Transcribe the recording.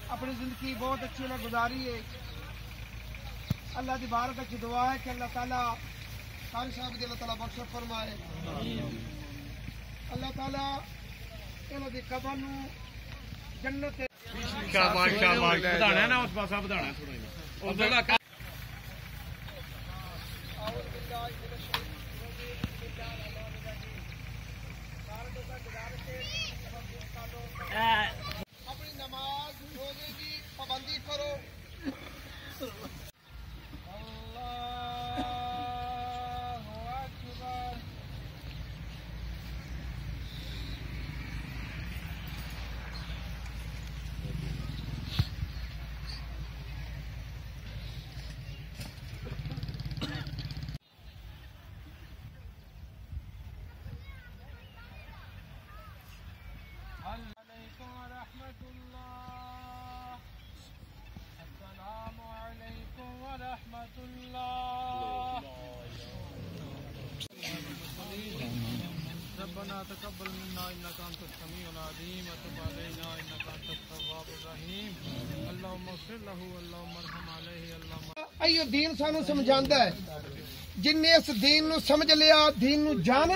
اپنی زندگی بہت اچھی نے گزاری ہے. اللہ دی بارک کی دعا ہے کہ اللہ تعالیٰ قاری صاحب دی اللہ تعالیٰ بخش فرمائے. اللہ تعالیٰ انہوں دی قبر نو جنت بدھانا نا اس پاسا بدھانا تھوڑا اپنی نماز روزے کی پابندی کرو. السلام علیکم ورحمۃ اللہ. ربنا تقبل منا انك انت السميع العليم وتب علينا انك انت التواب الرحيم. اللهم اغفر له اللهم ارحم عليه اللهم. ایو دین سانو سمجھاندا ہے. جن نے اس دین نو سمجھ لیا دین نو جان